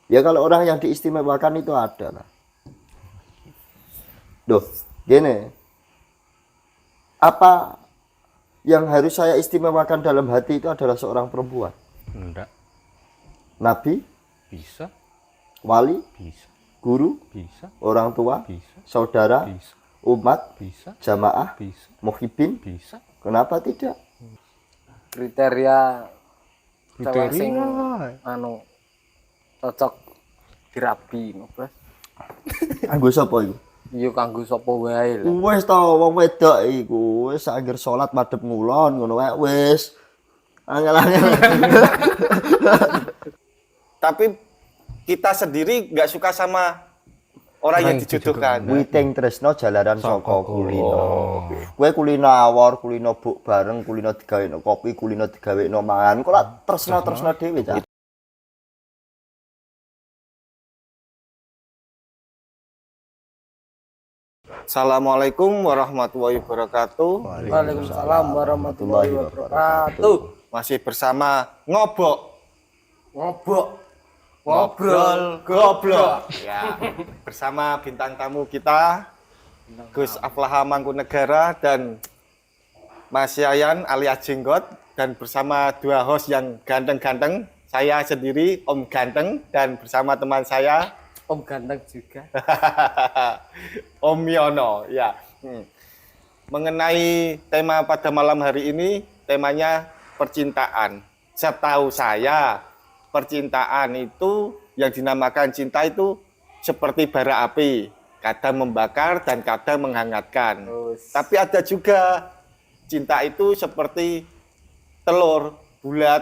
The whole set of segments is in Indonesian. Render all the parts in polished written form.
Ya kalau orang yang diistimewakan itu ada lah. Duh, gini. Apa yang harus saya istimewakan dalam hati itu adalah seorang perempuan? Enggak. Nabi, Bisa. wali, Bisa. guru, Bisa. orang tua, Bisa. saudara, Bisa. umat, Bisa. jamaah, Bisa. muhibbin. Bisa. Kenapa tidak? Kriteria cewek sing Kriteria. anu cocok dirabi no, Bos. Anggo sapa iku? Iya kanggo sapa wae lho. Wis to wong wedok iku wis anggere salat madhep ngulon ngono wae wis. Angel-angel. Tapi kita sendiri nggak suka sama orang yang dijodohkan. Witing tresno jalaran saka kulino. Kowe kulino awor, kulino buk bareng, kulino digawekno kopi, kulino digawekno mangan. Kok lak tresno-tresno dhewe ta. Assalamualaikum warahmatullahi wabarakatuh. Waalaikumsalam warahmatullahi wabarakatuh. Masih bersama Ngobok. Ngobok. Ngobrol goblok. Ya, bersama bintang tamu kita Gus Aflaha Mangkunegara dan Mas Yayan alias Jenggot, dan bersama dua host yang ganteng-ganteng, saya sendiri Om Ganteng, dan bersama teman saya Om ganteng juga. Om Yono. Ya. Mengenai tema pada malam hari ini, temanya percintaan. Setahu saya, percintaan itu yang dinamakan cinta itu seperti bara api, kadang membakar dan kadang menghangatkan. Tapi ada juga cinta itu seperti telur bulat.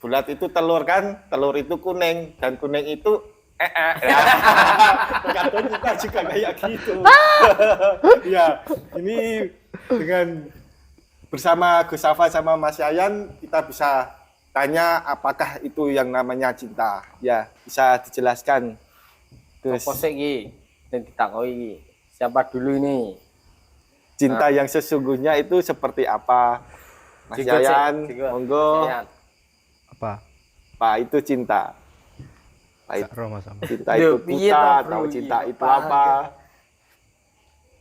Bulat itu telur kan, telur itu kuning, dan kuning itu ya. Kadang kita juga kayak gitu. Ya, ini dengan bersama Gus Safa sama Mas Yayan kita bisa tanya apakah itu yang namanya cinta. Ya, bisa dijelaskan. Apa sih iki? Sing ditakoki iki. Siapa dulu ini? Cinta yang sesungguhnya itu seperti apa? Mas Jenggot, Yayan, Jenggot. monggo. Yayan. Apa? Pak, itu cinta. Pak, Gak roh Mas Am. cinta Duh, itu piye buta, toh, Bro? tahu cinta Iya, itu Pak. apa?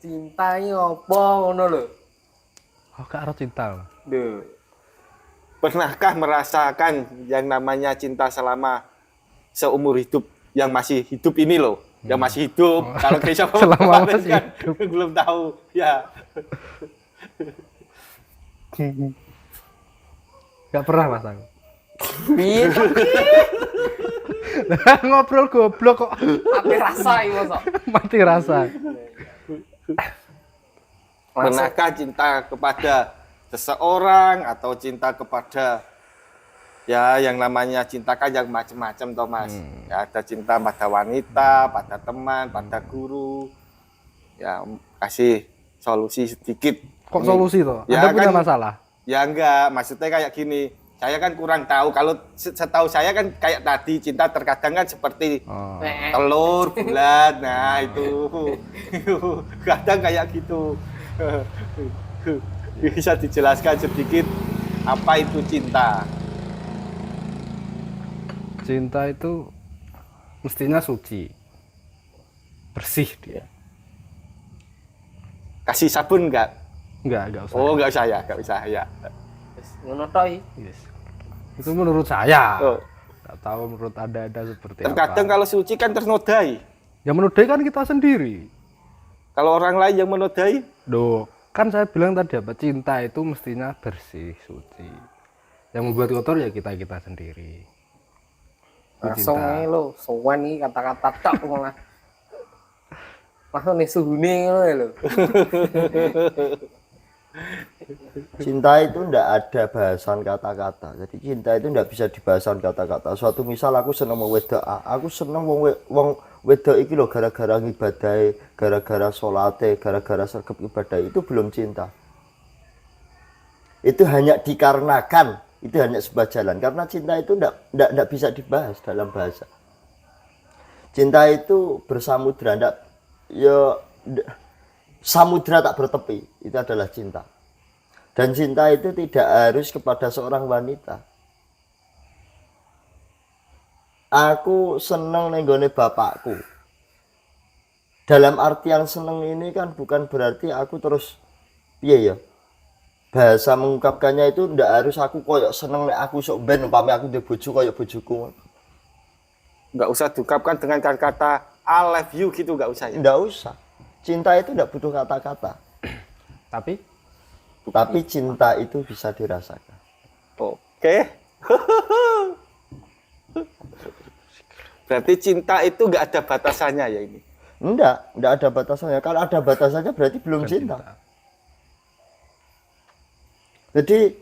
Cinta iki apa ngono lho? Oh, gak roh cinta. Duh. Pernahkah merasakan yang namanya cinta selama seumur hidup, yang masih hidup ini loh, yang masih hidup? Kalau kayak siapa Selama kemarin masih kan hidup. belum tahu. Ya, Gak pernah Mas aku. Piye toh? Ngobrol goblok kok. Tapi rasa iki mosok. Mati rasa. pernahkah cinta kepada seseorang atau cinta kepada ya yang namanya cinta kan yang macam-macam toh Mas. Ya, ada cinta pada wanita, pada teman, pada guru. Ya, kasih solusi sedikit. Kok Ini. solusi toh? Ya, Anda punya kan- masalah? Ya enggak, maksudnya kayak gini. Saya kan kurang tahu. Kalau setahu saya kan kayak tadi cinta terkadang kan seperti Oh. telur bulat. Nah, itu. Kadang kayak gitu. Bisa dijelaskan sedikit apa itu cinta? Cinta itu mestinya suci. Bersih dia. Kasih sabun enggak? Enggak usah. Oh, enggak usah ya, enggak usah ya. Wis ngono tok iki. Yes. Itu menurut saya. Oh. Gak tahu menurut Anda seperti Terkadang apa. kalau suci kan ternodai. Yang menodai kan kita sendiri. Kalau orang lain yang menodai, Duh, kan saya bilang tadi apa? Cinta itu mestinya bersih, suci. Yang membuat kotor ya kita-kita sendiri. Itu Langsung cinta. ae lho, sowan iki kata-kata tok malah. Langsung nih suhune ngono lho. Cinta itu ndak ada bahasan kata-kata. Jadi cinta itu ndak bisa dibahasan kata-kata. Suatu misal aku seneng wong wedok A, aku seneng wong wedok iki lho gara-gara ngibadahe, gara-gara salate, gara-gara sergap ibadah, itu belum cinta. Itu hanya dikarenakan, itu hanya sebuah jalan. Karena cinta itu ndak bisa dibahas dalam bahasa. Cinta itu bersamudra, samudra tak bertepi, itu adalah cinta. Dan cinta itu tidak harus kepada seorang wanita. aku seneng ning gone bapakku. Dalam artian seneng ini kan bukan berarti aku terus piye ya. Bahasa mengungkapkannya itu ndak harus aku koyok seneng nek aku sok ben umpame aku duwe bojo koyok bojoku. Nggak usah diungkapkan dengan kata I love you gitu, nggak usah ya. Ndak usah. Cinta itu ndak butuh kata-kata. Tapi Tapi cinta itu bisa dirasakan. Oke. Berarti cinta itu nggak ada batasannya ya ini. Enggak ada batasannya. Kalau ada batasannya berarti belum cinta. Jadi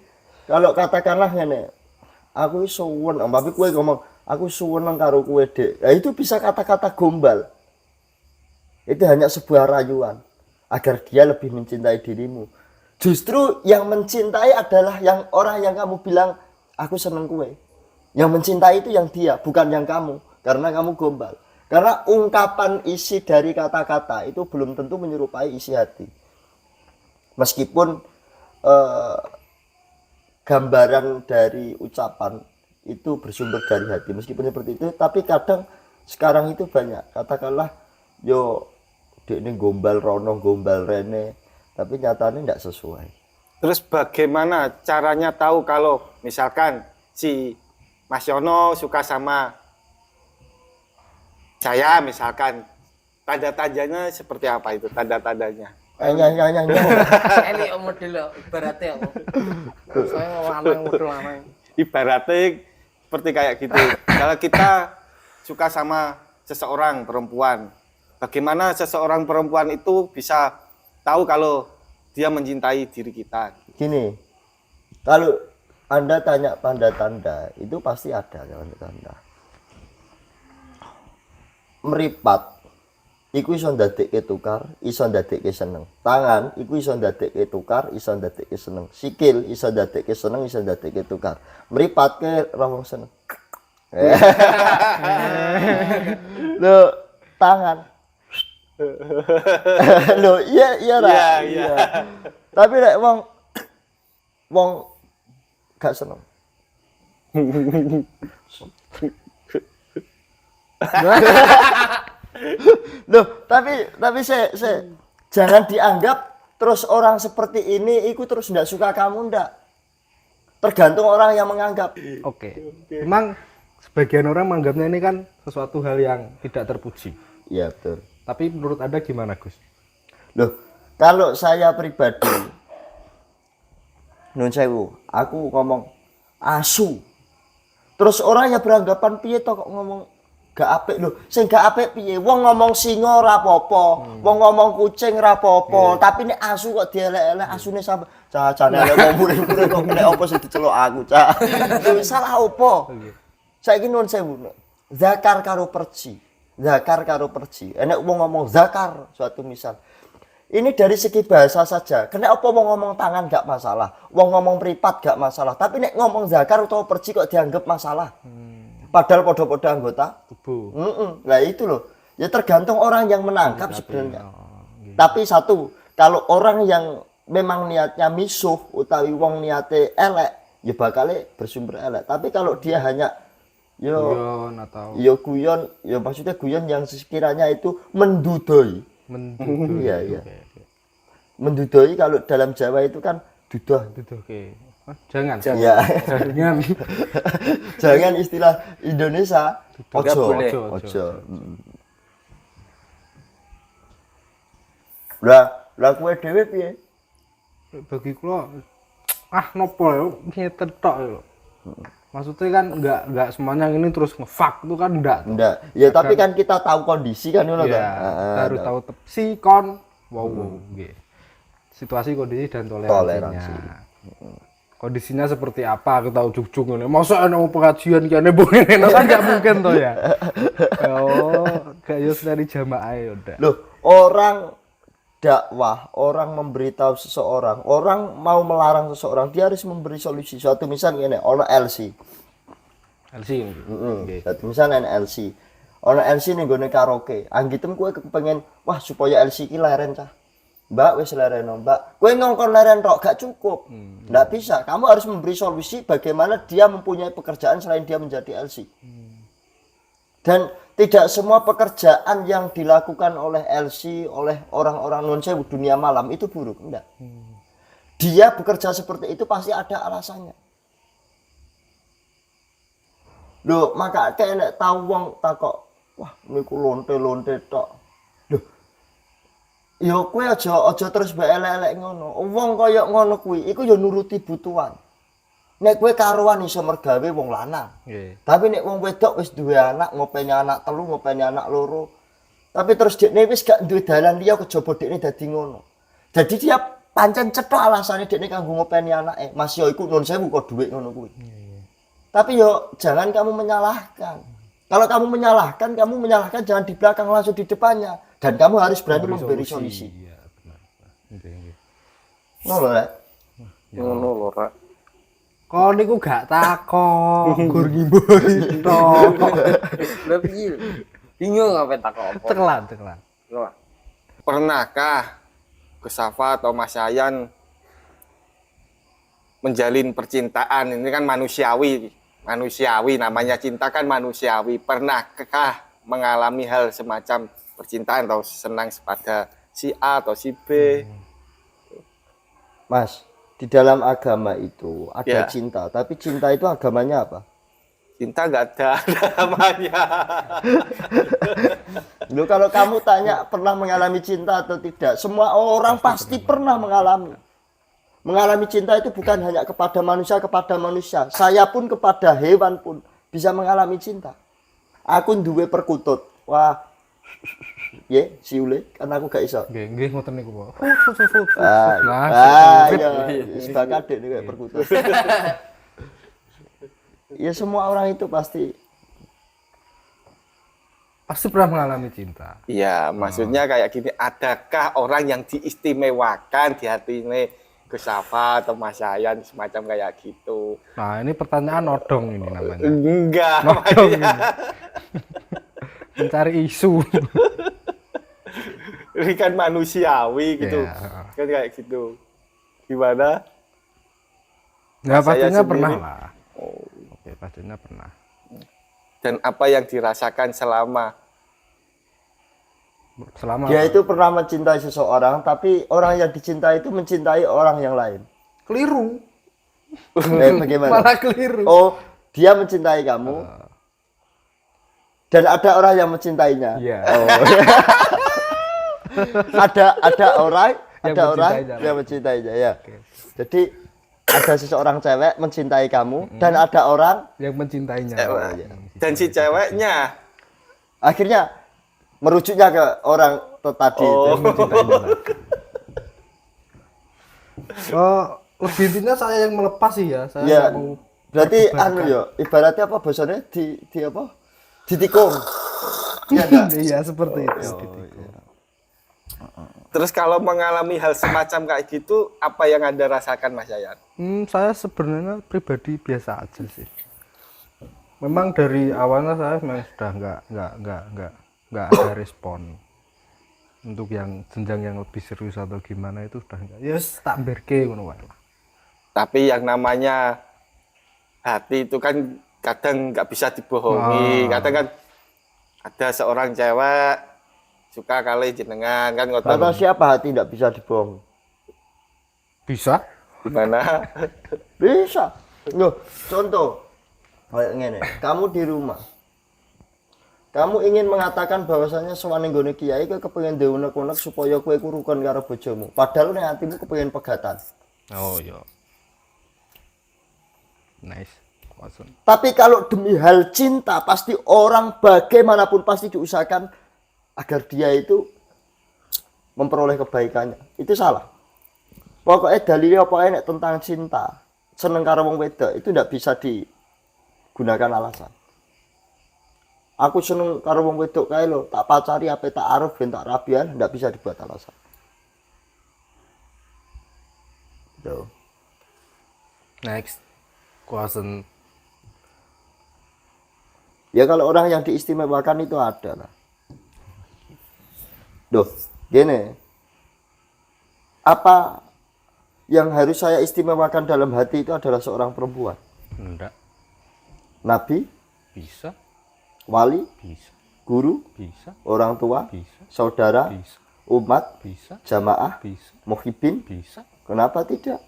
kalau katakanlah ngene, aku suwen, tapi kowe ngomong aku suwen karo kowe, Dek. Nah, itu bisa kata-kata gombal. Itu hanya sebuah rayuan agar dia lebih mencintai dirimu. Justru yang mencintai adalah yang orang yang kamu bilang aku seneng kowe. Yang mencintai itu yang dia, bukan yang kamu, karena kamu gombal. Karena ungkapan isi dari kata-kata itu belum tentu menyerupai isi hati. Meskipun gambaran dari ucapan itu bersumber dari hati. Meskipun seperti itu, tapi kadang sekarang itu banyak. Katakanlah, yo dek ini gombal rono, gombal rene, tapi nyatanya tidak sesuai. Terus bagaimana caranya tahu kalau misalkan si Mas Yono suka sama saya misalkan, tanda-tandanya seperti apa itu tanda-tandanya? Nyah. Ini model ibaratnya apa? Saya lanang model lanang. Ibaratnya seperti kayak gitu. Kalau kita suka sama seseorang perempuan, bagaimana seseorang perempuan itu bisa tahu kalau dia mencintai diri kita? Gini, kalau Anda tanya tanda-tanda, itu pasti ada tanda-tanda. Meripat, iku iso ndadekke tukar, iso ndadekke seneng. Tangan, iku iso ndadekke tukar, iso ndadekke seneng. Sikil, iso ndadekke seneng, iso ndadekke tukar. Mripatke ra wong seneng. Loh, tangan. Loh, iya ra. Iya. Tapi nek wong gak seneng. Loh, tapi saya jangan dianggap terus orang seperti ini ikut terus ndak suka kamu, ndak. Tergantung orang yang menganggap. Oke. Memang sebagian orang menganggapnya ini kan sesuatu hal yang tidak terpuji. Iya, betul. Tapi menurut Anda gimana, Gus? Loh, kalau saya pribadi nun sewu, aku ngomong asu. Terus orang yang beranggapan piye toh kok ngomong gak apik lho. Sing gak apik piye? Wong ngomong singa ora apa-apa, wong ngomong kucing ora apa-apa, tapi nek asu kok dielek-elek, asune sampe cah-cah elek wong murid-murid kok nek apa sing diceluk aku, Cak. Lho salah opo? Saiki nun sewu. Zakar karo perci. Zakar karo perci. Enek wong ngomong zakar, suatu misal. Ini dari segi bahasa saja. Kenapa wong ngomong tangan gak masalah, wong ngomong mripat gak masalah, tapi nek ngomong zakar atau perci kok dianggap masalah. Padahal podo-podo anggota Tubuh. Nah itu loh. Ya tergantung orang yang menangkap sebenarnya. Gitu. Tapi satu, kalau orang yang memang niatnya misuh utawi wong niate elek, ya bakal bersumber elek. Tapi kalau dia hanya Guyon atau guyon, ya maksudnya guyon yang sekiranya itu mendudoi. menduduh. Iya. Mendudoi kalau dalam Jawa itu kan dudoh. Oke. Jangan. Ya. Jangan. Jangan istilah Indonesia Nggak boleh. ojo. Lah kowe dhewe piye? Bagi kula nopo ya ngeten tok ya. Maksudnya kan enggak semuanya ini terus ngefuck itu kan enggak. Enggak. Ya tapi kan kita tahu kondisi kan ngono Ya, kan. harus tahu sikon. Wow, nggih. Situasi, kondisi dan toleransinya. Toleransi. Kondisinya seperti apa kita ujug-ujug ngene. Masa ana pengajian kene ngene kan enggak mungkin toh ya. Oh, kayak dari jamaah ya udah. Loh, orang dakwah, orang memberitahu seseorang, orang mau melarang seseorang, dia harus memberi solusi. Suatu misal ngene, ono LC. LC ini. Heeh. Suatu misal ana LC. Ono LC ning gone karaoke. Anggitem kowe kepengen, wah supaya LC iki leren cah. Mbak wis lereno, Mbak. Kowe ngongkon leren tok gak cukup. Nggak bisa. Kamu harus memberi solusi bagaimana dia mempunyai pekerjaan selain dia menjadi LC. Dan tidak semua pekerjaan yang dilakukan oleh LC, oleh orang-orang non sewu dunia malam itu buruk, enggak. Dia bekerja seperti itu pasti ada alasannya. Loh, maka nek tahu wong takok, wah niku lonte-lonte tok. Loh. Ya kowe aja terus mbek elek-elek ngono. Wong kaya ngono kuwi iku ya nuruti butuhan. Nek kowe karuan iso mergawe wong lanang. Nggih. Tapi nek wong wedok wis duwe anak, ngopeni anak telu, ngopeni anak loro. Tapi terus dekne wis gak duwe dalan liya kejaba dekne dadi ngono. Jadi dia pancen cethok alasane dekne kanggo ngopeni anake. Mas yo iku nun sewu kok dhuwit ngono kuwi. Tapi yo jangan kamu menyalahkan. Kalau kamu menyalahkan jangan di belakang langsung di depannya. Dan kamu harus berani memberi solusi. Iya, benar. Nggih. Ngono lho, Rek. Ngono lho, Rek. Kok niku gak takok, gur ngimbori tok. Lha piye? Bingung apa takok apa? Ceklan. Loh, Pernahkah Gusafa atau Mas Yayan menjalin percintaan? Ini kan manusiawi namanya cinta kan manusiawi. Pernahkah mengalami hal semacam percintaan atau senang pada si A atau si B? Mas, di dalam agama itu ada Ya. cinta, tapi cinta itu agamanya apa? Cinta nggak ada namanya. Loh, kalau kamu tanya pernah mengalami cinta atau tidak, semua orang pasti pernah mengalami. Mengalami cinta itu bukan hanya kepada manusia. Saya pun kepada hewan pun bisa mengalami cinta. Aku duwe perkutut. Wah, ye, siule, karena aku gak iso. Nggih ngoten niku, Pak. Ya, sebagai adik nih kayak perkutut. Ya semua orang itu pasti. Pasti pernah mengalami cinta. Iya, maksudnya kayak gini. Adakah orang yang diistimewakan di hati ini Gusafa atau Mas Yayan semacam kayak gitu? Nah, ini pertanyaan odong ini namanya. Enggak, Odong ini. makanya. Mencari isu. Ini kan manusiawi gitu. Ya. Kan kayak gitu. Gimana? Nah, Saya pastinya sendiri- pernah lah. Oh. Oke, pastinya pernah. Dan apa yang dirasakan selama Dia itu pernah mencintai seseorang, tapi orang yang dicintai itu mencintai orang yang lain. keliru. Bagaimana? Malah keliru. Oh, dia mencintai kamu. Dan ada orang yang mencintainya. Iya. Oh. ada orang Yang mencintainya. yang mencintainya ya. Jadi ada seseorang cewek mencintai kamu dan ada orang Yang mencintainya. cewek? Dan si ceweknya akhirnya merujuknya ke orang tadi itu. Oh. Mencintainya. Oh, lebih intinya saya yang melepas sih ya. Saya Ya. nggak mau. Berarti anu ya, ibaratnya apa bahasanya di apa? Ditikung. Iya enggak? Iya, seperti itu. terus kalau mengalami hal semacam kayak gitu, apa yang Anda rasakan Mas Yayan? Saya sebenarnya pribadi biasa aja sih. Memang dari awalnya saya memang sudah nggak ada respon untuk yang jenjang yang lebih serius atau gimana itu sudah enggak. Yes, tak berke ngono wae lah. Tapi yang namanya hati itu kan kadang nggak bisa dibohongi. Kadang kan ada seorang cewek suka kali jenengan kan ngoten. Kata siapa hati tidak bisa dibohong? Bisa? Gimana? Bisa. Loh, contoh kayak ngene, kamu di rumah. Kamu ingin mengatakan bahwasanya sowane nggone kiai kowe kepengin duwe unek-unek supaya kowe ku rukun karo bojomu. Padahal nek hatimu kepengin pegatan. Oh iya. Nice. Awesome. Tapi kalau demi hal cinta pasti orang bagaimanapun pasti diusahakan agar dia itu memperoleh kebaikannya. Itu salah. Pokoknya dalilnya apa nek tentang cinta, seneng karo wong wedok itu tidak bisa digunakan alasan. Aku seneng karo wong wedok kae lho, tak pacari apa tak aruf ben tak rabian, tidak bisa dibuat alasan. Tuh. Next. Question. Ya kalau orang yang diistimewakan itu ada lah. Duh, gini. Apa yang harus saya istimewakan dalam hati itu adalah seorang perempuan? Enggak. Nabi, Bisa. Wali, Bisa. guru, Bisa. orang tua, Bisa. saudara, Bisa. umat, Bisa. jamaah, Bisa. muhibbin. Bisa. Kenapa tidak?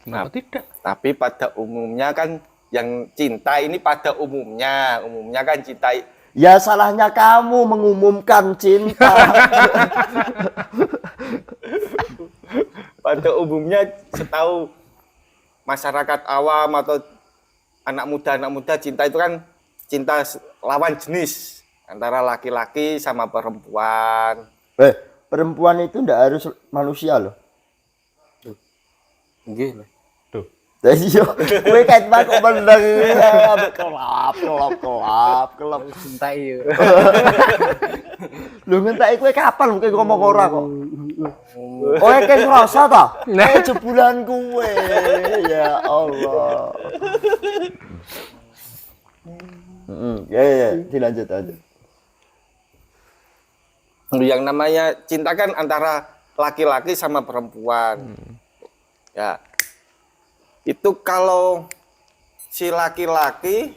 Kenapa tidak? Tapi pada umumnya kan yang cinta ini pada umumnya kan cinta Ya salahnya kamu mengumumkan cinta. pada umumnya setahu masyarakat awam atau anak muda cinta itu kan cinta lawan jenis antara laki-laki sama perempuan. Perempuan itu ndak harus manusia loh. Nggih. Tuh. Jadi yo, kowe ket banget kok meneng ambek kelap. Cinta iya. Lu ngentek kowe kapan kowe ngomong ora kok? Kowe kan ngerasa ta? Jebulan kowe. Ya Allah. Ya, dilanjut aja. Yang namanya cinta kan antara laki-laki sama perempuan. Ya. Itu kalau si laki-laki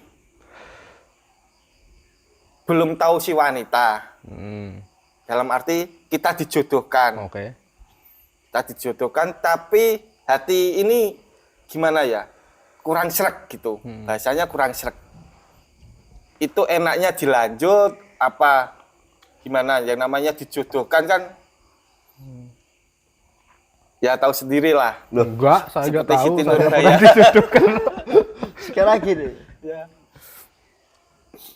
belum tahu si wanita. Dalam arti kita dijodohkan. Oke. Kita dijodohkan tapi hati ini gimana ya? Kurang sreg gitu. Bahasanya kurang sreg. Itu enaknya dilanjut apa gimana? Yang namanya dijodohkan kan ya tahu sendirilah. Enggak, saya enggak Seperti tahu. Siti Saya Nurbaya. pernah dijodohkan. Sekarang gini, Ya.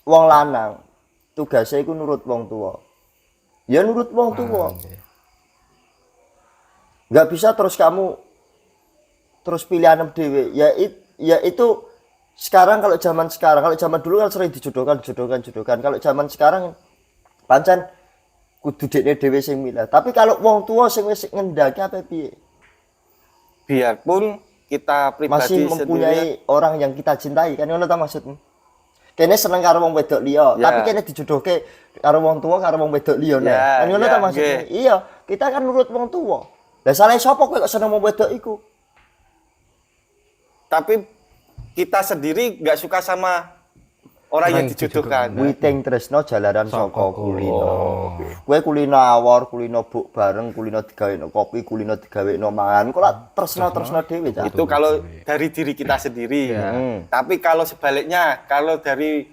wong lanang tugasnya iku nurut wong tua. Ya nurut wong tua. Nggak bisa terus kamu terus pilihan dhewe. Ya itu sekarang kalau zaman dulu kan sering dijodohkan. Kalau zaman sekarang pancen kudu dekne dhewe sing milih. Tapi kalau wong tua sing wis ngendaki apa piye? Biarpun kita pribadi Masih mempunyai orang yang kita cintai, kan ngono ta maksudmu? Kene seneng karo wong wedok liya, Ya. tapi kene dijodohke karo wong tua karo wong wedok liya nek. Ya, Kan ngono ya, ta maksudnya? nggih. Iya, kita kan nurut wong tua. Lah salah sapa kowe kok seneng wong wedok iku? tapi kita sendiri nggak suka sama orang yang dijodohkan. Witing tresno jalaran saka kulino. Kowe kulino awor, kulino buk bareng, kulino digawekno kopi, kulino digawekno mangan. Kok lak tresno dhewe ta? Itu kalau dari diri kita sendiri. Tapi kalau sebaliknya, kalau dari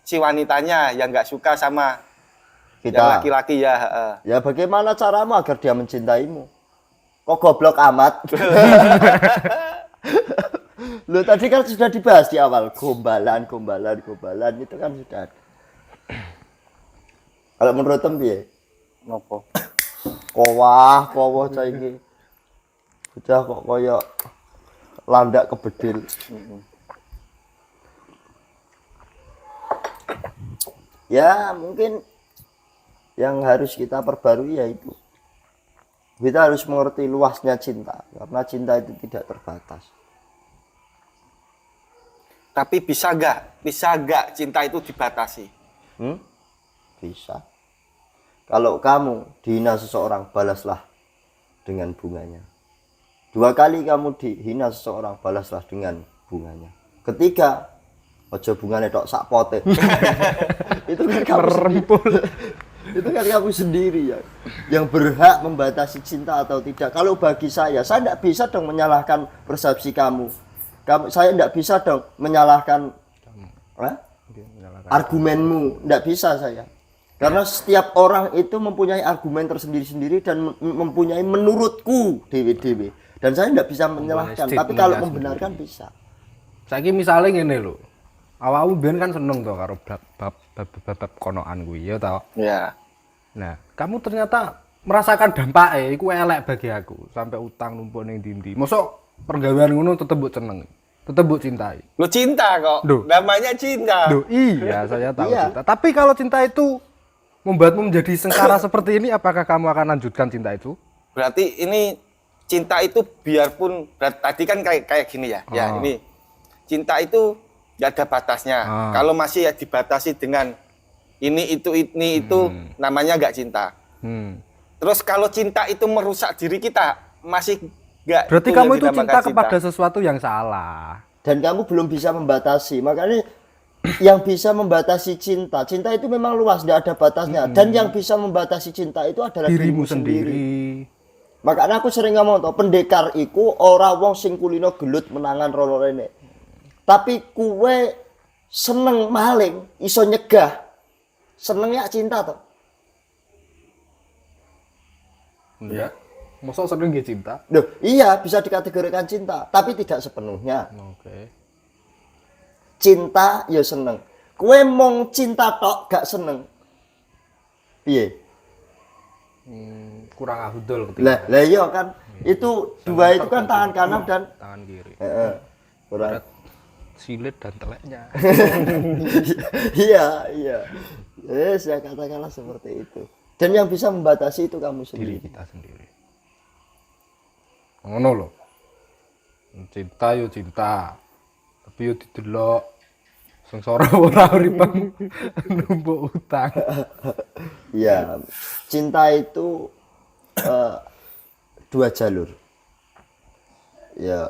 si wanitanya yang nggak suka sama yang Kita. laki-laki ya. Ya bagaimana caramu agar dia mencintaimu? Kok goblok amat? Loh tadi kan sudah dibahas di awal gombalan itu kan sudah ada. Kalau menurut piye? Nopo? Kowah cah iki. Bocah kok kaya landak kebedil. Ya mungkin yang harus kita perbarui yaitu kita harus mengerti luasnya cinta karena cinta itu tidak terbatas. Tapi bisa nggak cinta itu dibatasi? Bisa. Kalau kamu dihina seseorang, balaslah dengan bunganya. 2 kali kamu dihina seseorang, balaslah dengan bunganya. Ketiga, ojo bunganya tok sak pote. Itu kan kamu sendiri. Itu kan kamu sendiri ya yang berhak membatasi cinta atau tidak. Kalau bagi saya tidak bisa dong menyalahkan persepsi kamu. Saya tidak bisa dong menyalahkan argumenmu, tidak bisa saya. Karena setiap orang itu mempunyai argumen tersendiri-sendiri dan mempunyai menurutku dewe-dewe. Dan saya tidak bisa menyalahkan, tapi kalau membenarkan bisa. Saiki misale ngene lho. Awakmu biyen kan seneng to karo bab konoan kuwi ya ta. Ya. Nah, kamu ternyata merasakan dampaknya iku elek bagi aku, sampai utang numpuk ning ndi-ndi. Mosok pergawean ngono tetep mbok seneng, tetep mbok cintai. Lo cinta kok, Duh. namanya cinta. Duh, iya saya tahu Iya. cinta. Tapi kalau cinta itu membuatmu menjadi sengkara seperti ini, apakah kamu akan lanjutkan cinta itu? Berarti ini cinta itu biarpun tadi kan kayak gini ya. Ya, ini cinta itu nggak ada batasnya. Kalau masih ya dibatasi dengan ini itu namanya nggak cinta. Terus kalau cinta itu merusak diri kita, masih nggak. Berarti yang kamu itu dinamakan cinta kepada sesuatu yang salah. Dan kamu belum bisa membatasi. Makanya yang bisa membatasi cinta. Cinta itu memang luas, tidak ada batasnya. Dan yang bisa membatasi cinta itu adalah Dirimu sendiri. Makanya aku sering ngomong toh, pendekar iku ora wong sing kulino gelut menangan rono rene. Tapi kue seneng maling, iso nyegah. Senengnya cinta toh. Ya. Masa sering nggih cinta? Duh, iya bisa dikategorikan cinta, tapi tidak sepenuhnya. Oke. Cinta ya seneng. Kue mong cinta tok gak seneng. Piye? Kurang afdol ketika. Lah iya kan. Itu dua itu kan tangan kanan dan tangan kiri. kurang. Silit dan teleknya. Iya, iya. Saya katakanlah seperti itu. Dan yang bisa membatasi itu kamu Diri sendiri. kita sendiri. Ngono lho. Cinta yo cinta. Tapi yo didelok sengsara ora uripmu numpuk utang. Iya, cinta itu dua jalur. Ya,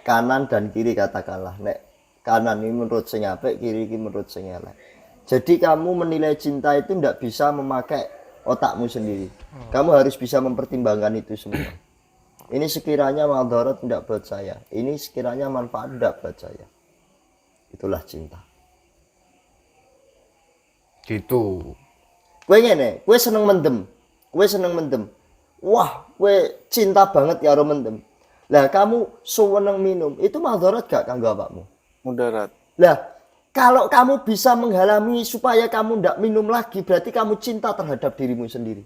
kanan dan kiri katakanlah. Nek kanan ini menurut sing apik, kiri ini menurut sing elek. Jadi kamu menilai cinta itu tidak bisa memakai otakmu sendiri. Kamu harus bisa mempertimbangkan itu semua. Ini sekiranya madarat tidak buat saya. Ini sekiranya manfaat tidak buat saya. Itulah cinta. Gitu. Kue ngene, kue seneng mendem. Kue seneng mendem. Wah, kue cinta banget karo mendem. Lah kamu suweneng minum, itu madarat gak kanggo awakmu? Mudarat. Lah, kalau kamu bisa menghalangi supaya kamu ndak minum lagi, berarti kamu cinta terhadap dirimu sendiri.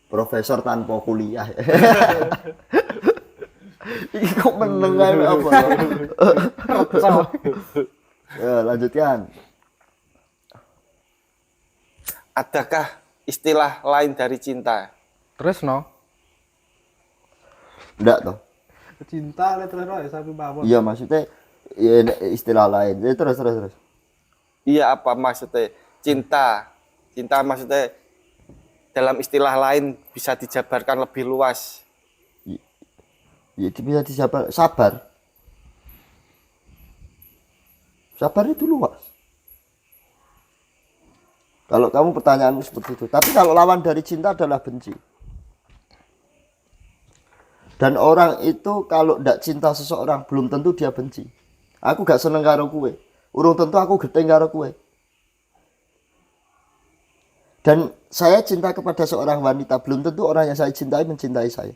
Profesor tanpa kuliah. Ini kok meneng ae apa? Ya, lanjutkan. Adakah istilah lain dari cinta? Tresno. Ndak toh? Cinta le tresno ya sampai mawon. Iya, maksudnya ya, istilah lain. Ya, terus. Iya, apa maksudnya? Cinta. Cinta maksudnya dalam istilah lain bisa dijabarkan lebih luas. Ya, bisa disabar. Sabar. Sabar itu luas. Kalau kamu pertanyaanmu seperti itu. Tapi kalau lawan dari cinta adalah benci. Dan orang itu kalau tidak cinta seseorang, belum tentu dia benci. Aku gak seneng karo kue. Urung tentu aku geteng karo kue. Dan saya cinta kepada seorang wanita, belum tentu orang yang saya cintai mencintai saya.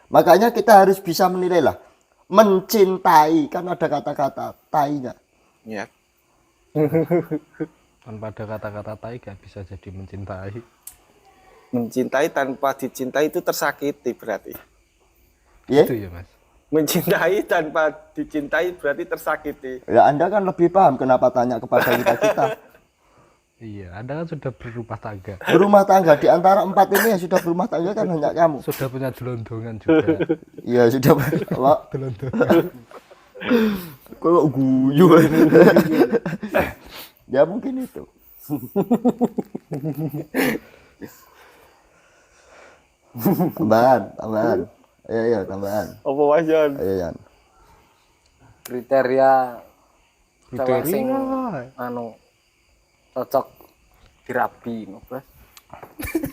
Makanya kita harus bisa menilai lah. Mencintai, kan ada kata-kata tainya. Ya. Tanpa ada kata-kata tai gak bisa jadi mencintai. Mencintai tanpa dicintai itu tersakiti berarti. Ya? Itu ya, Mas. Mencintai tanpa dicintai berarti tersakiti. Ya, Anda kan lebih paham kenapa tanya kepada kita. Iya, Anda kan sudah berumah tangga. Berumah tangga, di antara 4 ini yang sudah berumah tangga kan hanya kamu. Sudah punya jelondongan juga. Iya, sudah. Pak. Jelondongan. Kok guyu. Ya mungkin itu. Tambahan. Ayo, tambahan. Apa Mas Jon? Ayo, Yan. Kriteria cewek sing Kriteria. anu cocok dirabi no, Bos.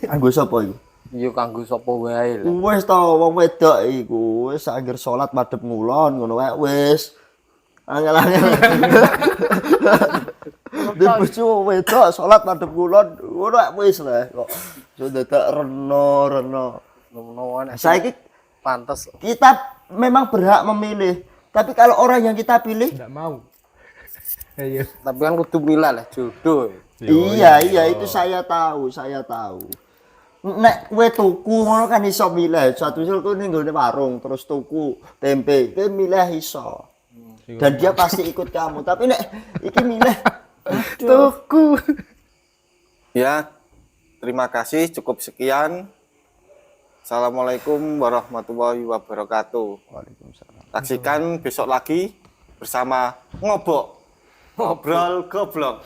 Anggo sapa iku? Iya kanggo sapa wae lho. Wis to wong wedok iku wis anggere salat madhep ngulon ngono wae wis. Angel-angel. Di bojo wedok salat madhep ngulon ngono wis lah kok. Sudah tak reno. Ngono ana Saiki pantes. kita memang berhak memilih, tapi kalau orang yang kita pilih Tidak mau. Ayo. Tapi kan kudu milah lah jodoh. iya itu saya tahu. Nek kowe tuku ngono kan iso milih. Satu misal kowe ning nggone warung terus tuku tempe, kowe milih iso. Dan dia pasti ikut kamu. Tapi nek iki milih Tuku. Ya, terima kasih. Cukup sekian. Assalamualaikum warahmatullahi wabarakatuh. Waalaikumsalam. Saksikan besok lagi bersama Ngobok. Ngobrol Goblok.